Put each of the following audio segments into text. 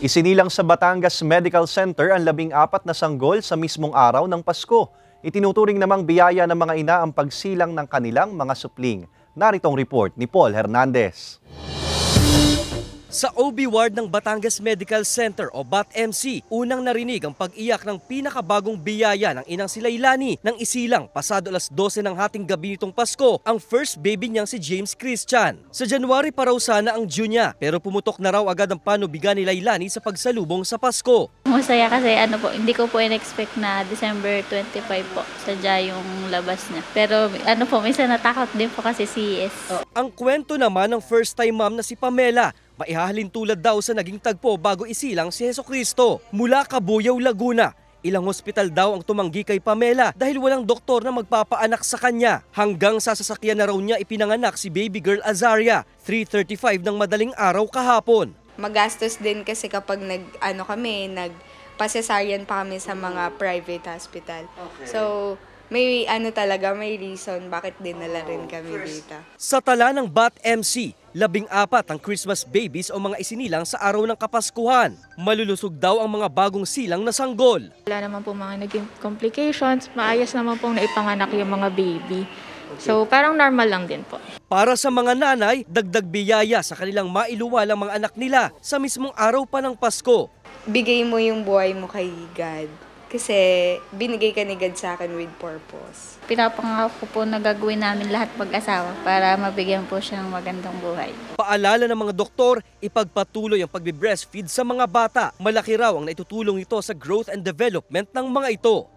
Isinilang sa Batangas Medical Center ang 14 na sanggol sa mismong araw ng Pasko. Itinuturing namang biyaya ng mga ina ang pagsilang ng kanilang mga supling. Naritong report ni Paul Hernandez. Sa OB ward ng Batangas Medical Center o BAT-MC, unang narinig ang pag-iyak ng pinakabagong biyaya ng inang si Lailani nang isilang pasado alas 12 ng hating gabi nitong Pasko ang first baby niyang si James Christian. Sa January pa raw sana ang due niya, pero pumutok na raw agad ang panubigan ni Lailani sa pagsalubong sa Pasko. Masaya kasi hindi ko po in-expect na December 25 po sadya yung labas niya. Pero minsan natakot din po kasi CES. Ang kwento naman ng first time mom na si Pamela, maihahalin tulad daw sa naging tagpo bago isilang si Jesucristo. Mula Cabuyao, Laguna, ilang hospital daw ang tumanggi kay Pamela dahil walang doktor na magpapaanak sa kanya. Hanggang sa sasakyan na raw niya ipinanganak si baby girl Azaria, 3:35 ng madaling araw kahapon. Magastos din kasi kapag nagpa-cesarean pa kami sa mga private hospital. Okay. So, may reason bakit dinala rin kami dito. Sa tala ng BAT-MC, 14 ang Christmas babies o mga isinilang sa araw ng Kapaskuhan. Malulusog daw ang mga bagong silang na sanggol. Wala naman po mga naging complications, maayos naman pong naipanganak yung mga baby. So parang normal lang din po. Para sa mga nanay, dagdag biyaya sa kanilang mailuwalang mga anak nila sa mismong araw pa ng Pasko. Bigay mo yung buhay mo kay God. Kasi binigay ka ni God sa akin with purpose. Pinapangako po na gagawin namin lahat mag-asawa para mabigyan po siya ng magandang buhay. Paalala ng mga doktor, ipagpatuloy ang pagbe-breastfeed sa mga bata. Malaki raw ang naitutulong ito sa growth and development ng mga ito.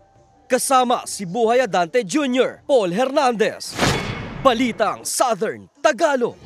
Kasama si Buhay Adante Jr., Paul Hernandez, Balitang Southern Tagalog.